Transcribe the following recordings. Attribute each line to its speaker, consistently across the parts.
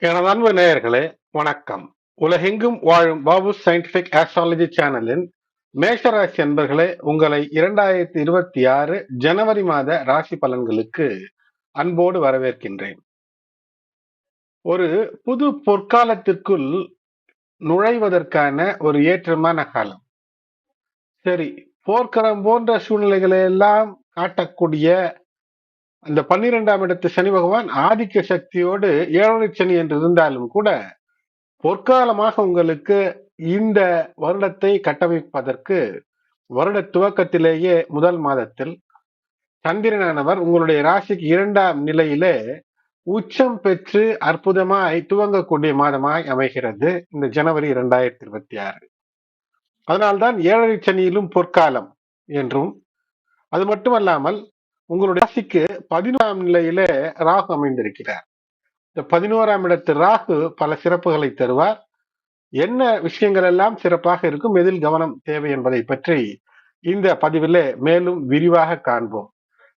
Speaker 1: எனது அன்பு நேயர்களே, வணக்கம். உலகெங்கும் வாழும் பாபு சயின்டிபிக் ஆஸ்ட்ராலஜி சேனலின் மேஷராசி அன்பர்களே, உங்களை 2026 ஜனவரி மாத ராசி பலன்களுக்கு அன்போடு வரவேற்கின்றேன். ஒரு புது பொற்காலத்திற்குள் நுழைவதற்கான ஒரு ஏற்றமான காலம். சரி, போர்க்களம் போன்ற சூழ்நிலைகளை எல்லாம் காட்டக்கூடிய அந்த 12ஆம் இடத்து சனி பகவான் ஆதிக்க சக்தியோடு 7 சனி என்று இருந்தாலும் கூட பொற்காலமாக உங்களுக்கு இந்த வருடத்தை கட்டமைப்பதற்கு வருட துவக்கத்திலேயே முதல் மாதத்தில் சந்திரனானவர் உங்களுடைய ராசிக்கு 2ஆம் நிலையிலே உச்சம் பெற்று அற்புதமாய் துவங்கக்கூடிய மாதமாய் அமைகிறது இந்த ஜனவரி 2026. அதனால்தான் 7 சனியிலும் பொற்காலம் என்றும், அது மட்டுமல்லாமல் உங்களுடைய ராசிக்கு 11ஆம் நிலையிலே ராகு அமைந்திருக்கிறார். இந்த 11ஆம் இடத்து ராகு பல சிறப்புகளை தருவார். என்ன விஷயங்கள் எல்லாம் சிறப்பாக இருக்கும், எதில் கவனம் தேவை என்பதை பற்றி இந்த பதிவிலே மேலும் விரிவாக காண்போம்.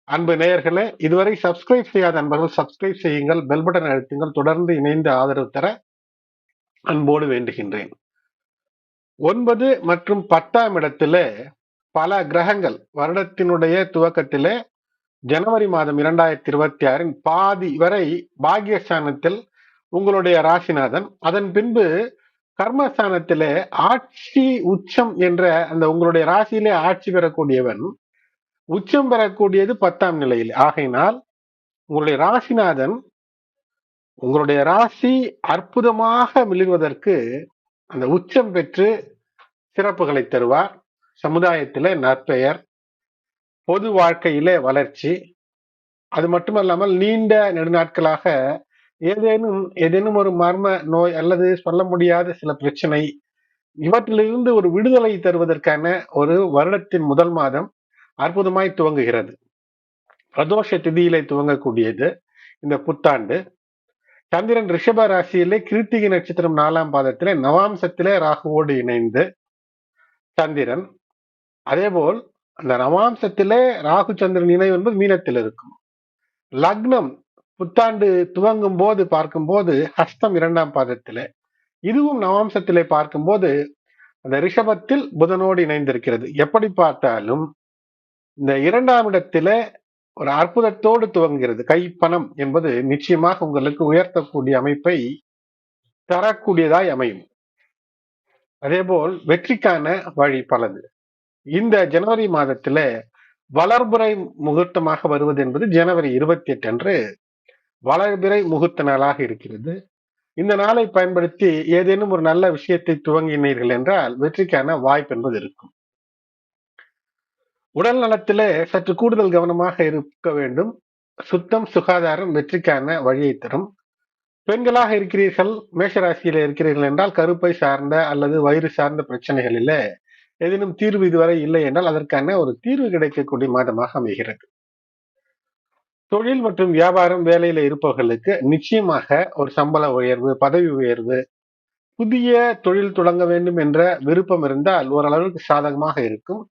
Speaker 1: அன்பு நேயர்களே, இதுவரை சப்ஸ்கிரைப் செய்யாத அன்பர்கள் சப்ஸ்கிரைப் செய்யுங்கள், பெல் பட்டன் அழுத்துங்கள். தொடர்ந்து இணைந்து ஆதரவு தர அன்போடு வேண்டுகின்றேன். 9 மற்றும் 10ஆம் இடத்திலே பல கிரகங்கள் வருடத்தினுடைய துவக்கத்திலே ஜனவரி மாதம் 2026 பாதி வரை பாகியஸ்தானத்தில் உங்களுடைய ராசிநாதன், அதன் பின்பு கர்மஸ்தானத்திலே ஆட்சி உச்சம் என்ற அந்த உங்களுடைய ராசியிலே ஆட்சி பெறக்கூடியவன் உச்சம் பெறக்கூடியது 10ஆம் நிலையில். ஆகையினால் உங்களுடைய ராசிநாதன் உங்களுடைய ராசி அற்புதமாக மிளிர்வதற்கு அந்த உச்சம் பெற்று சிறப்புகளை தருவார். சமுதாயத்திலே நற்பெயர், பொது வாழ்க்கையிலே வளர்ச்சி, அது மட்டுமல்லாமல் நீண்ட நெடுநாட்களாக ஏதேனும் ஒரு மர்ம நோய் அல்லது சொல்ல முடியாத சில பிரச்சனை, இவற்றிலிருந்து ஒரு விடுதலை தருவதற்கான ஒரு வருடத்தின் முதல் மாதம் அற்புதமாய் துவங்குகிறது. பிரதோஷ திதியிலே துவங்கக்கூடியது இந்த புத்தாண்டு. சந்திரன் ரிஷப ராசியிலே கிருத்திகை நட்சத்திரம் 4ஆம் பாதத்திலே நவாம்சத்திலே ராகுவோடு இணைந்து சந்திரன், அதேபோல் அந்த நவாம்சத்திலே ராகு சந்திரன் இணைவு என்பது மீனத்தில் இருக்கும். லக்னம் புத்தாண்டு துவங்கும் போது பார்க்கும்போது ஹஸ்தம் 2ஆம் பாதத்திலே, இதுவும் நவாம்சத்திலே பார்க்கும்போது அந்த ரிஷபத்தில் புதனோடு இணைந்திருக்கிறது. எப்படி பார்த்தாலும் இந்த 2ஆம் இடத்திலே ஒரு அற்புதத்தோடு துவங்குகிறது. கைப்பணம் என்பது நிச்சயமாக உங்களுக்கு உயர்த்தக்கூடிய அமைப்பை தரக்கூடியதாய் அமையும். அதேபோல் வெற்றிக்கான வழி பலது. இந்த ஜனவரி மாதத்தில வளர்பிறை முகூர்த்தமாக வருவது என்பது ஜனவரி 28 அன்று வளர்பிறை முகூர்த்த நாளாக இருக்கிறது. இந்த நாளை பயன்படுத்தி ஏதேனும் ஒரு நல்ல விஷயத்தை துவங்கினீர்கள் என்றால் வெற்றிக்கான வாய்ப்பு என்பது இருக்கும். உடல் நலத்திலே சற்று கூடுதல் கவனமாக இருக்க வேண்டும். சுத்தம், சுகாதாரம் வெற்றிக்கான வழியை தரும். பெண்களாக இருக்கிறீர்கள், மேஷராசியில இருக்கிறீர்கள் என்றால் கருப்பை சார்ந்த அல்லது வயிறு சார்ந்த பிரச்சனைகளில ஏதேனும் தீர்வு இதுவரை இல்லை என்றால் அதற்கான ஒரு தீர்வு கிடைக்கக்கூடிய மாதமாக அமைகிறது. தொழில் மற்றும் வியாபாரம் வேலையில இருப்பவர்களுக்கு நிச்சயமாக ஒரு சம்பள உயர்வு, பதவி உயர்வு, புதிய தொழில் தொடங்க வேண்டும் என்ற விருப்பம் இருந்தால் ஓரளவுக்கு சாதகமாக இருக்கும்.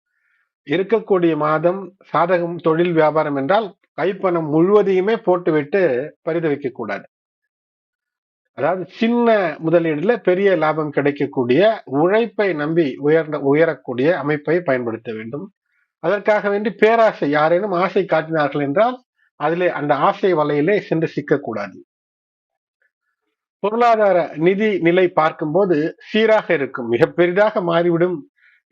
Speaker 1: இருக்கக்கூடிய மாதம் சாதகம். தொழில் வியாபாரம் என்றால் கைப்பணம் முழுவதையுமே போட்டுவிட்டு பரிதவிக்க கூடாது. அதாவது சின்ன முதலீடுல பெரிய லாபம் கிடைக்கக்கூடிய உழைப்பை நம்பி உயரக்கூடிய அமைப்பை பயன்படுத்த வேண்டும். அதற்காக வேண்டி பேராசை, யாரேனும் ஆசை காட்டினார்கள் என்றால் அதிலே அந்த ஆசை வலையிலே சென்று சிக்கக்கூடாது. பொருளாதார நிதி நிலை பார்க்கும்போது சீராக இருக்கும். மிக பெரிதாக மாறிவிடும்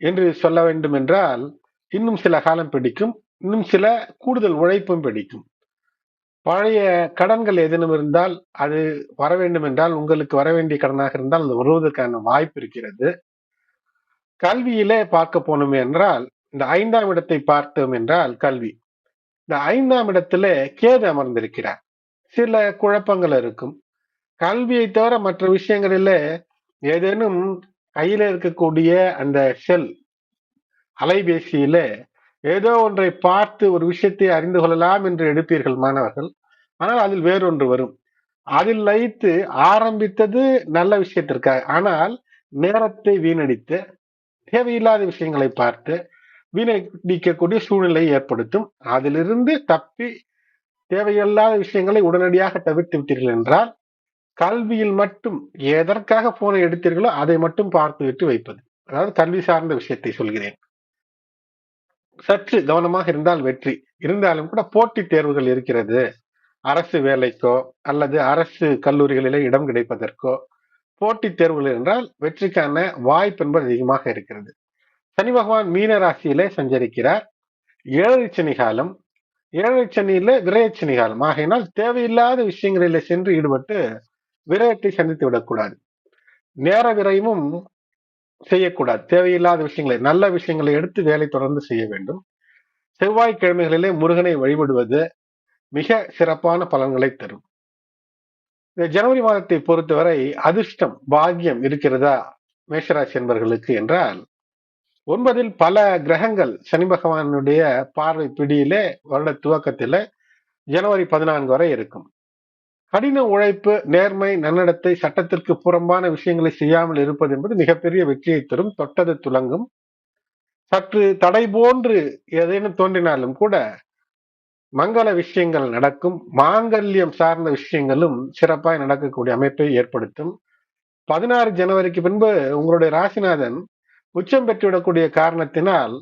Speaker 1: என்று சொல்ல வேண்டும் என்றால் இன்னும் சில காலம் பிடிக்கும். இன்னும் சில கூடுதல் உழைப்பும் பிடிக்கும். பழைய கடன்கள் ஏதேனும் இருந்தால் அது வர வேண்டும் என்றால், உங்களுக்கு வர வேண்டிய கடனாக இருந்தால் அது வருவதற்கான வாய்ப்பு இருக்கிறது. கல்வியிலே பார்க்க போனோம் என்றால் இந்த 5ஆம் இடத்தை பார்த்தோம் என்றால் கல்வி, இந்த 5ஆம் இடத்துல கேது அமர்ந்திருக்கிறார். சில குழப்பங்கள் இருக்கும். கல்வியை தவிர மற்ற விஷயங்களில ஏதேனும் கையில இருக்கக்கூடிய அந்த செல் அலைபேசியில ஏதோ ஒன்றை பார்த்து ஒரு விஷயத்தை அறிந்து கொள்ளலாம் என்று எடுப்பீர்கள் மாணவர்கள். ஆனால் அதில் வேறொன்று வரும். அதில் வைத்து ஆரம்பித்தது நல்ல விஷயத்திற்காக, ஆனால் நேரத்தை வீணடித்து தேவையில்லாத விஷயங்களை பார்த்து வீணடிக்கக்கூடிய சூழ்நிலை ஏற்படுத்தும். அதிலிருந்து தப்பி தேவையில்லாத விஷயங்களை உடனடியாக தவிர்த்து விட்டீர்கள் என்றால் கல்வியில் மட்டும் எதற்காக போனை எடுத்தீர்களோ அதை மட்டும் பார்த்துவிட்டு வைப்பது. அதாவது கல்வி சார்ந்த விஷயத்தை சொல்கிறேன். சற்று கவனமாக இருந்தால் வெற்றி. இருந்தாலும் கூட போட்டித் தேர்வுகள் இருக்கிறது. அரசு வேலைக்கோ அல்லது அரசு கல்லூரிகளிலே இடம் கிடைப்பதற்கோ போட்டித் தேர்வுகள் என்றால் வெற்றிக்கான வாய்ப்பு என்பது அதிகமாக இருக்கிறது. சனி பகவான் மீன ராசியிலே சஞ்சரிக்கிறார். ஏழரை சனி காலம். ஏழரை சனியில விரயச்சனி காலம். ஆகையினால் தேவையில்லாத விஷயங்களிலே சென்று ஈடுபட்டு விரயத்தை சந்தித்து விடக்கூடாது. நேர விரயமும் செய்யக்கூடாது. தேவையில்லாத விஷயங்களை, நல்ல விஷயங்களை எடுத்து வேலை தொடர்ந்து செய்ய வேண்டும். செவ்வாய்க்கிழமைகளிலே முருகனை வழிபடுவது மிக சிறப்பான பலன்களை தரும். இந்த ஜனவரி மாதத்தை பொறுத்தவரை அதிர்ஷ்டம், பாக்கியம் இருக்கிறதா மேஷராசி என்பர்களுக்கு என்றால், 9ல் பல கிரகங்கள் சனி பகவானுடைய பார்வை பிடியிலே வருட துவக்கத்தில ஜனவரி 14 வரை இருக்கும். கடின உழைப்பு, நேர்மை, நன்னடத்தை, சட்டத்திற்கு புறம்பான விஷயங்களை செய்யாமல் இருப்பது என்பது மிகப்பெரிய வெற்றியை தரும். தொட்டது துலங்கும். சற்று தடை போன்று ஏதேனும் தோன்றினாலும் கூட மங்கள விஷயங்கள் நடக்கும். மாங்கல்யம் சார்ந்த விஷயங்களும் சிறப்பாய் நடக்கக்கூடிய அமைப்பை ஏற்படுத்தும். 16 ஜனவரிக்கு பின்பு உங்களுடைய ராசிநாதன் உச்சம் பெற்றுவிடக்கூடிய காரணத்தினால்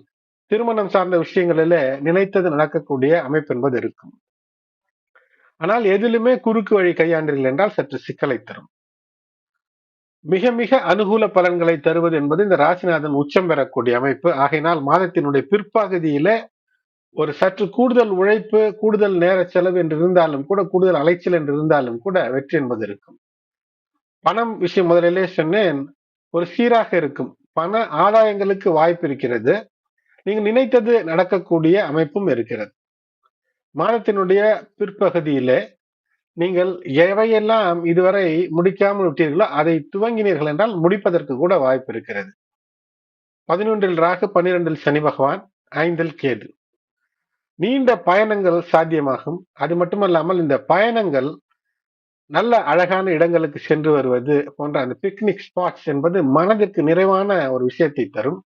Speaker 1: திருமணம் சார்ந்த விஷயங்களிலே நினைத்தது நடக்கக்கூடிய அமைப்பு என்பது இருக்கும். ஆனால் எதிலுமே குறுக்கு வழி கையாண்டீர்கள் என்றால் சற்று சிக்கலை தரும். மிக மிக அனுகூல பலன்களை தருவது என்பது இந்த ராசிநாதன் உச்சம் பெறக்கூடிய அமைப்பு. ஆகையினால் மாதத்தினுடைய பிற்பகுதியில ஒரு சற்று கூடுதல் உழைப்பு, கூடுதல் நேர செலவு என்று இருந்தாலும் கூட, கூடுதல் அலைச்சல் என்று இருந்தாலும் கூட வெற்றி என்பது இருக்கும். பணம் விஷயம் முதலிலே சொன்னேன், ஒரு சீராக இருக்கும். பண ஆதாயங்களுக்கு வாய்ப்பு இருக்கிறது. நீங்க நினைத்தது நடக்கக்கூடிய அமைப்பும் இருக்கிறது. மாதத்தினுடைய பிற்பகுதியிலே நீங்கள் எவையெல்லாம் இதுவரை முடிக்காமல் விட்டீர்களோ அதை துவங்கினீர்கள் என்றால் முடிப்பதற்கு கூட வாய்ப்பு இருக்கிறது. 11ல் ராகு, 12ல் சனி பகவான், 5ல் கேது. நீண்ட பயணங்கள் சாத்தியமாகும். அது மட்டுமல்லாமல் இந்த பயணங்கள் நல்ல அழகான இடங்களுக்கு சென்று வருவது போன்ற அந்த பிக்னிக் ஸ்பாட்ஸ் என்பது மனதிற்கு நிறைவான ஒரு விஷயத்தை தரும்.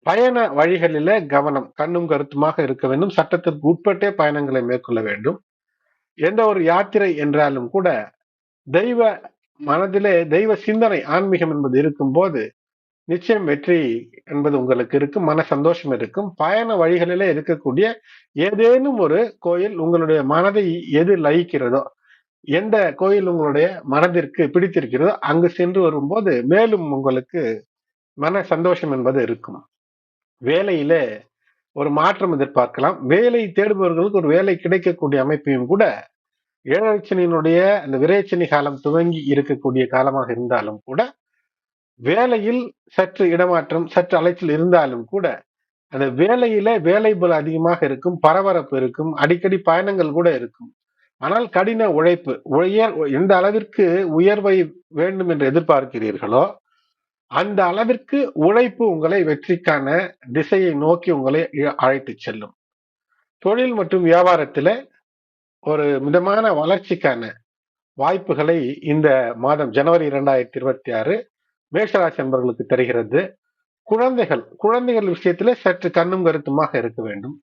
Speaker 1: பயண வழிகளிலே கவனம், கண்ணும் கருத்துமாக இருக்க வேண்டும். சட்டத்திற்கு உட்பட்டே பயணங்களை மேற்கொள்ள வேண்டும். எந்த ஒரு யாத்திரை என்றாலும் கூட தெய்வ மனதிலே தெய்வ சிந்தனை, ஆன்மீகம் என்பது இருக்கும் போது நிச்சயம் வெற்றி என்பது உங்களுக்கு இருக்கும். மன சந்தோஷம் இருக்கும். பயண வழிகளிலே இருக்கக்கூடிய ஏதேனும் ஒரு கோயில் உங்களுடைய மனதை எது லயிக்கிறதோ, எந்த கோயில் உங்களுடைய மனதிற்கு பிடித்திருக்கிறதோ அங்கு சென்று வரும்போது மேலும் உங்களுக்கு மன சந்தோஷம் என்பது இருக்கும். வேலையிலே ஒரு மாற்றம் எதிர்பார்க்கலாம். வேலை தேடுபவர்களுக்கு ஒரு வேலை கிடைக்கக்கூடிய அமைப்பையும் கூட ஏழரை சனியினுடைய அந்த விரைச்சனி காலம் துவங்கி இருக்கக்கூடிய காலமாக இருந்தாலும் கூட வேலையில் சற்று இடமாற்றம், சற்று அலைச்சல் இருந்தாலும் கூட அந்த வேலையில வேலை பளு அதிகமாக இருக்கும், பரபரப்பு இருக்கும், அடிக்கடி பயணங்கள் கூட இருக்கும். ஆனால் கடின உழைப்பு, எந்த அளவிற்கு உயர்வை வேண்டும் என்று எதிர்பார்க்கிறீர்களோ அந்த அளவிற்கு உழைப்பு உங்களை வெற்றிக்கான திசையை நோக்கி உங்களை அழைத்து செல்லும். தொழில் மற்றும் வியாபாரத்தில ஒரு மிதமான வளர்ச்சிக்கான வாய்ப்புகளை இந்த மாதம் ஜனவரி 2026 மேஷராசி என்பவர்களுக்கு தருகிறது. குழந்தைகள் விஷயத்திலே சற்று கண்ணும் கருத்துமாக இருக்க வேண்டும்.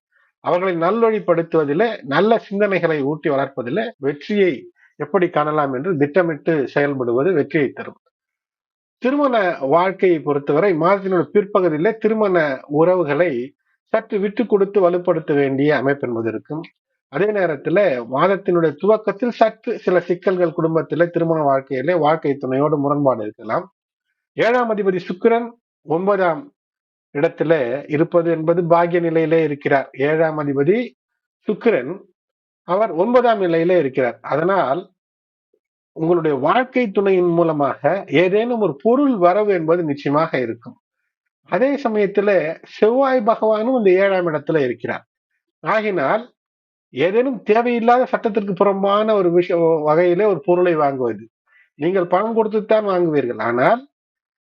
Speaker 1: அவர்களை நல்வழிப்படுத்துவதிலே, நல்ல சிந்தனைகளை ஊட்டி வளர்ப்பதிலே வெற்றியை எப்படி காணலாம் என்று திட்டமிட்டு செயல்படுவது வெற்றியை தரும். திருமண வாழ்க்கையை பொறுத்தவரை மாதத்தினுடைய பிற்பகுதியிலே திருமண உறவுகளை சற்று விட்டு கொடுத்து வலுப்படுத்த வேண்டிய அமைப்பு என்பது இருக்கும். அதே நேரத்துல மாதத்தினுடைய துவக்கத்தில் சற்று சில சிக்கல்கள் குடும்பத்திலே, திருமண வாழ்க்கையிலே வாழ்க்கை துணையோடு முரண்பாடு இருக்கலாம். 7ஆம் அதிபதி சுக்கிரன் 9ஆம் இடத்துல இருப்பது என்பது பாக்கிய நிலையிலே இருக்கிறார். 7ஆம் அதிபதி சுக்கிரன் அவர் 9ஆம் நிலையிலே இருக்கிறார். அதனால் உங்களுடைய வாழ்க்கை துணையின் மூலமாக ஏதேனும் ஒரு பொருள் வரவு என்பது நிச்சயமாக இருக்கும். அதே சமயத்துல செவ்வாய் பகவானும் இந்த 7ஆம் இடத்துல இருக்கிறார். ஆகினால் ஏதேனும் தேவையில்லாத சட்டத்திற்கு புறம்பான ஒரு வகையிலே ஒரு பொருளை வாங்குவது, நீங்கள் பணம் கொடுத்துத்தான் வாங்குவீர்கள். ஆனால்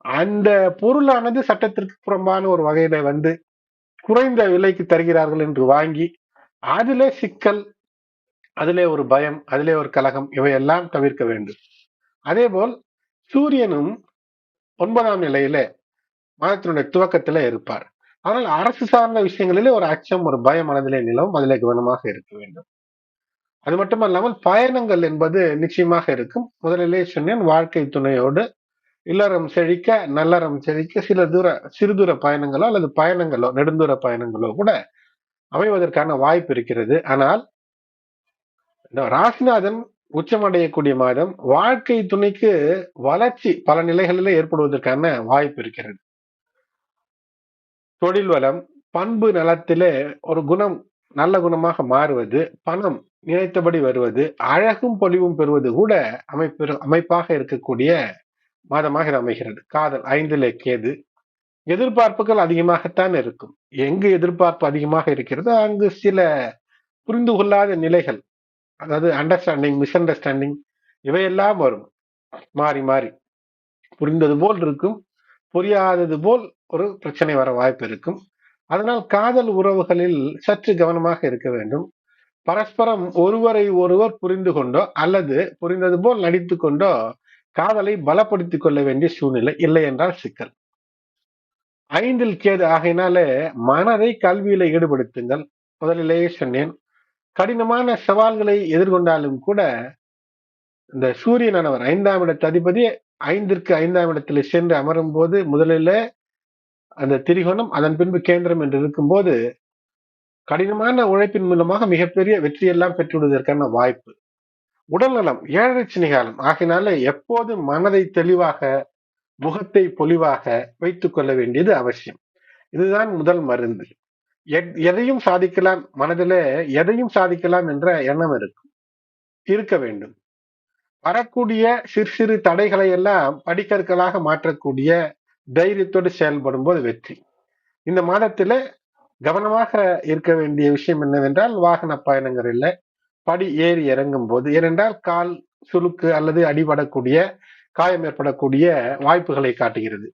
Speaker 1: அந்த பொருளானது சட்டத்திற்கு புறம்பான ஒரு வகையில வந்து குறைந்த விலைக்கு தருகிறார்கள் என்று வாங்கி அதிலே சிக்கல், அதிலே ஒரு பயம், அதிலே ஒரு கலகம், இவையெல்லாம் தவிர்க்க வேண்டும். அதே போல் சூரியனும் 9ஆம் நிலையில மாதத்தினுடைய துவக்கத்திலே இருப்பார். ஆனால் அரசு சார்ந்த விஷயங்களிலே ஒரு அச்சம், ஒரு பயம் மனதிலே நிலவும். அதிலே கவனமாக இருக்க வேண்டும். அது மட்டுமல்லாமல் பயணங்கள் என்பது நிச்சயமாக இருக்கும். முதலிலே சொன்னேன், வாழ்க்கை துணையோடு இல்லறம் செழிக்க, நல்லறம் செழிக்க சிறு தூர பயணங்களோ அல்லது பயணங்களோ, நெடுந்தூர பயணங்களோ கூட அமைவதற்கான வாய்ப்பு இருக்கிறது. ஆனால் இந்த ராசிநாதன் உச்சமடையக்கூடிய மாதம் வாழ்க்கை துணைக்கு வளர்ச்சி பல நிலைகளிலே ஏற்படுவதற்கான வாய்ப்பு இருக்கிறது. தொழில் வளம், பண்பு நலத்திலே ஒரு குணம் நல்ல குணமாக மாறுவது, பணம் நினைத்தபடி வருவது, அழகும் பொலிவும் பெறுவது கூட அமைப்பாக இருக்கக்கூடிய மாதமாக இது அமைகிறது. காதல் 5லே கேது, எதிர்பார்ப்புகள் அதிகமாகத்தான் இருக்கும். எங்கு எதிர்பார்ப்பு அதிகமாக இருக்கிறதோ அங்கு சில புரிந்து கொள்ளாத நிலைகள், அதாவது அண்டர்ஸ்டாண்டிங், மிஸ் அண்டர்ஸ்டாண்டிங் இவையெல்லாம் வரும். மாறி மாறி புரிந்தது போல் இருக்கும், புரியாதது போல் ஒரு பிரச்சனை வர வாய்ப்பு இருக்கும். அதனால் காதல் உறவுகளில் சற்று கவனமாக இருக்க வேண்டும். பரஸ்பரம் ஒருவரை ஒருவர் புரிந்து கொண்டோ அல்லது புரிந்தது போல் நடித்து கொண்டோ காதலை பலப்படுத்திக் கொள்ள வேண்டிய சூழ்நிலை, இல்லை என்றால் சிக்கல். 5ல் கேது ஆகையினாலே மனதை கல்வியில ஈடுபடுத்துங்கள். முதலிலேயே சொன்னேன், கடினமான சவால்களை எதிர்கொண்டாலும் கூட இந்த சூரியனானவர் 5ஆம் இடத்து அதிபதி 5ற்கு 5ஆம் இடத்துல சென்று அமரும் போது முதலில் அந்த திரிகோணம், அதன் பின்பு கேந்திரம் என்று இருக்கும்போது கடினமான உழைப்பின் மூலமாக மிகப்பெரிய வெற்றியெல்லாம் பெற்றுவிடுவதற்கான வாய்ப்பு. உடல்நலம் 7ரை சனி காலம் ஆகினால எப்போதும் மனதை தெளிவாக, முகத்தை பொலிவாக வைத்துக் கொள்ள வேண்டியது அவசியம். இதுதான் முதல் மருந்து. எதையும் சாதிக்கலாம், மனதிலே எதையும் சாதிக்கலாம் என்ற எண்ணம் இருக்க வேண்டும். வரக்கூடிய சிறு சிறு தடைகளை எல்லாம் படிக்கற்களாக மாற்றக்கூடிய தைரியத்தோடு செயல்படும் போது வெற்றி. இந்த மாதத்தில கவனமாக இருக்க வேண்டிய விஷயம் என்னவென்றால், வாகன பயணங்கள் இல்லை, படி ஏறி இறங்கும் போது. ஏனென்றால் கால் சுளுக்கு அல்லது அடிபடக்கூடிய, காயம் ஏற்படக்கூடிய வாய்ப்புகளை காட்டுகிறது.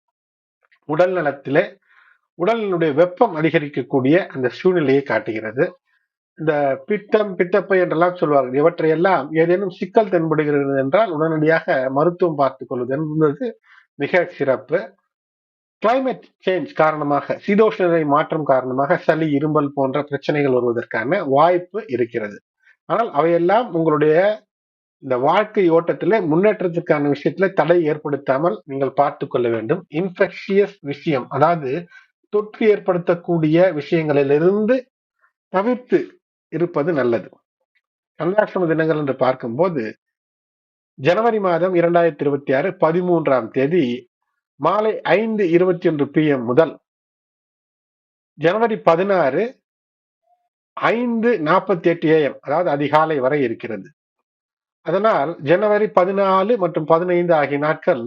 Speaker 1: உடல் நலத்திலே உடலினுடைய வெப்பம் அதிகரிக்கக்கூடிய அந்த சூழ்நிலையை காட்டுகிறது. இந்த பித்தம், பித்தப்பை என்றெல்லாம் சொல்வார்கள். இவற்றையெல்லாம் ஏதேனும் சிக்கல் தென்படுகிறது என்றால் உடனடியாக மருத்துவம் பார்த்துக் கொள்வது என்பது மிக சிறப்பு. கிளைமேட் சேஞ்ச் காரணமாக, சீதோஷ்ண நிலை மாற்றம் காரணமாக சளி, இருமல் போன்ற பிரச்சனைகள் வருவதற்கான வாய்ப்பு இருக்கிறது. ஆனால் அவையெல்லாம் உங்களுடைய இந்த வாழ்க்கை ஓட்டத்திலே முன்னேற்றத்திற்கான விஷயத்துல தடை ஏற்படுத்தாமல் நீங்கள் பார்த்துக் கொள்ள வேண்டும். இன்ஃபெக்ஷியஸ் விஷயம், அதாவது தொற்று ஏற்படுத்தக்கூடிய விஷயங்களிலிருந்து தவிர்த்து இருப்பது நல்லது. சந்திராஷ்டம தினங்கள் என்று பார்க்கும்போது ஜனவரி மாதம் 2026 13ஆம் தேதி மாலை 5:21 PM முதல் ஜனவரி 16 5:48 AM, அதாவது அதிகாலை வரை இருக்கிறது. அதனால் ஜனவரி 14 மற்றும் 15 ஆகிய நாட்கள்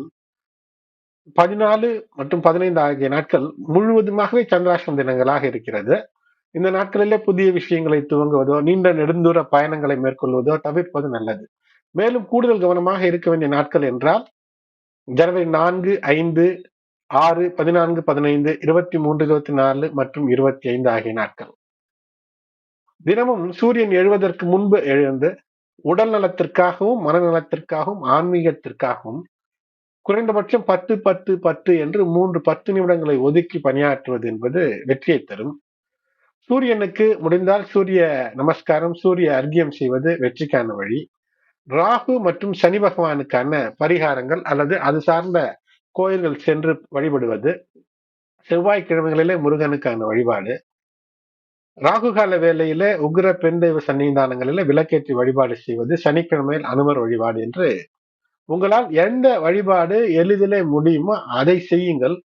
Speaker 1: 14 மற்றும் 15 ஆகிய நாட்கள் முழுவதுமாகவே சந்திராஷ்டம தினங்களாக இருக்கிறது. இந்த நாட்களிலே புதிய விஷயங்களை துவங்குவதோ, நீண்ட நெடுந்தூர பயணங்களை மேற்கொள்வதோ தவிர்ப்பது நல்லது. மேலும் கூடுதல் கவனமாக இருக்க வேண்டிய நாட்கள் என்றால் ஜனவரி 4, 5, 6, 14, 15, 23, 24 மற்றும் 25 ஆகிய நாட்கள். தினமும் சூரியன் எழுவதற்கு முன்பு எழுந்து உடல் நலத்திற்காகவும், மனநலத்திற்காகவும், ஆன்மீகத்திற்காகவும் குறைந்தபட்சம் 10, 10, 10 என்று 10 நிமிடங்களை ஒதுக்கி பணியாற்றுவது என்பது வெற்றியை தரும். சூரியனுக்கு முடிந்தால் சூரிய நமஸ்காரம், சூரிய அர்க்கியம் செய்வது வெற்றிக்கான வழி. ராகு மற்றும் சனி பகவானுக்கான பரிகாரங்கள் அல்லது அது சார்ந்த கோயில்கள் சென்று வழிபடுவது, செவ்வாய்க்கிழமைகளிலே முருகனுக்கான வழிபாடு, ராகு கால வேளையில உக்ர பெண் தெய்வ சன்னிதானங்களில விளக்கேற்றி வழிபாடு செய்வது, சனிக்கிழமையில் அனுமர் வழிபாடு என்று உங்களால் எந்த வழிபாடு எளிதிலே முடியுமோ அதை செய்யுங்கள்.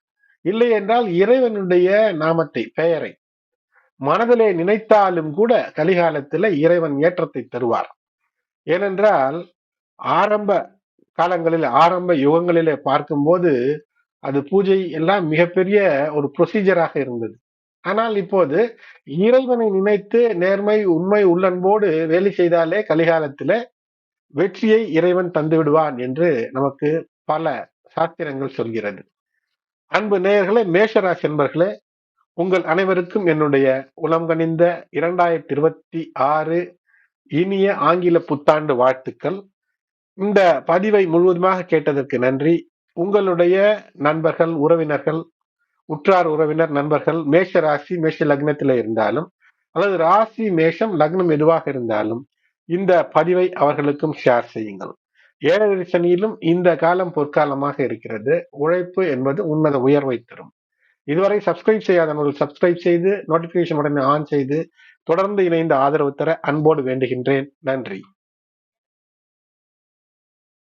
Speaker 1: இல்லை என்றால் இறைவனுடைய நாமத்தை, பெயரை மனதிலே நினைத்தாலும் கூட கலிகாலத்தில் இறைவன் ஏற்றத்தை தருவார். ஏனென்றால் ஆரம்ப காலங்களில், ஆரம்ப யுகங்களிலே பார்க்கும்போது அது பூஜை எல்லாம் மிகப்பெரிய ஒரு ப்ரொசீஜராக இருந்தது. ஆனால் இப்போது இறைவனை நினைத்து நேர்மை, உண்மை, உள்ளன்போடு வேலை செய்தாலே கலிகாலத்தில வெற்றியை இறைவன் தந்து விடுவான் என்று நமக்கு பல சாஸ்திரங்கள் சொல்கிறது. அன்பு நேயர்களே, மேஷராசி என்பர்களே, உங்கள் அனைவருக்கும் என்னுடைய உளம் கனிந்த 2026 இனிய ஆங்கில புத்தாண்டு வாழ்த்துக்கள். இந்த பதிவை முழுவதுமாக கேட்டதற்கு நன்றி. உங்களுடைய நண்பர்கள், உறவினர்கள், உற்றார் உறவினர், நண்பர்கள் மேஷ ராசி, மேஷ லக்னத்திலே இருந்தாலும் அல்லது ராசி மேஷம், லக்னம் எதுவாக இருந்தாலும் இந்த பதிவை அவர்களுக்கும் ஷேர் செய்யுங்கள். ஏழரை சனியிலும் இந்த காலம் பொற்காலமாக இருக்கிறது. உழைப்பு என்பது உன்னத உயர்வை தரும். இதுவரை சப்ஸ்கிரைப் செய்யாதவர்கள் சப்ஸ்கிரைப் செய்து நோட்டிபிகேஷன் உடனே ஆன் செய்து தொடர்ந்து இணைந்து ஆதரவு தர அன்போடு வேண்டுகின்றேன். நன்றி.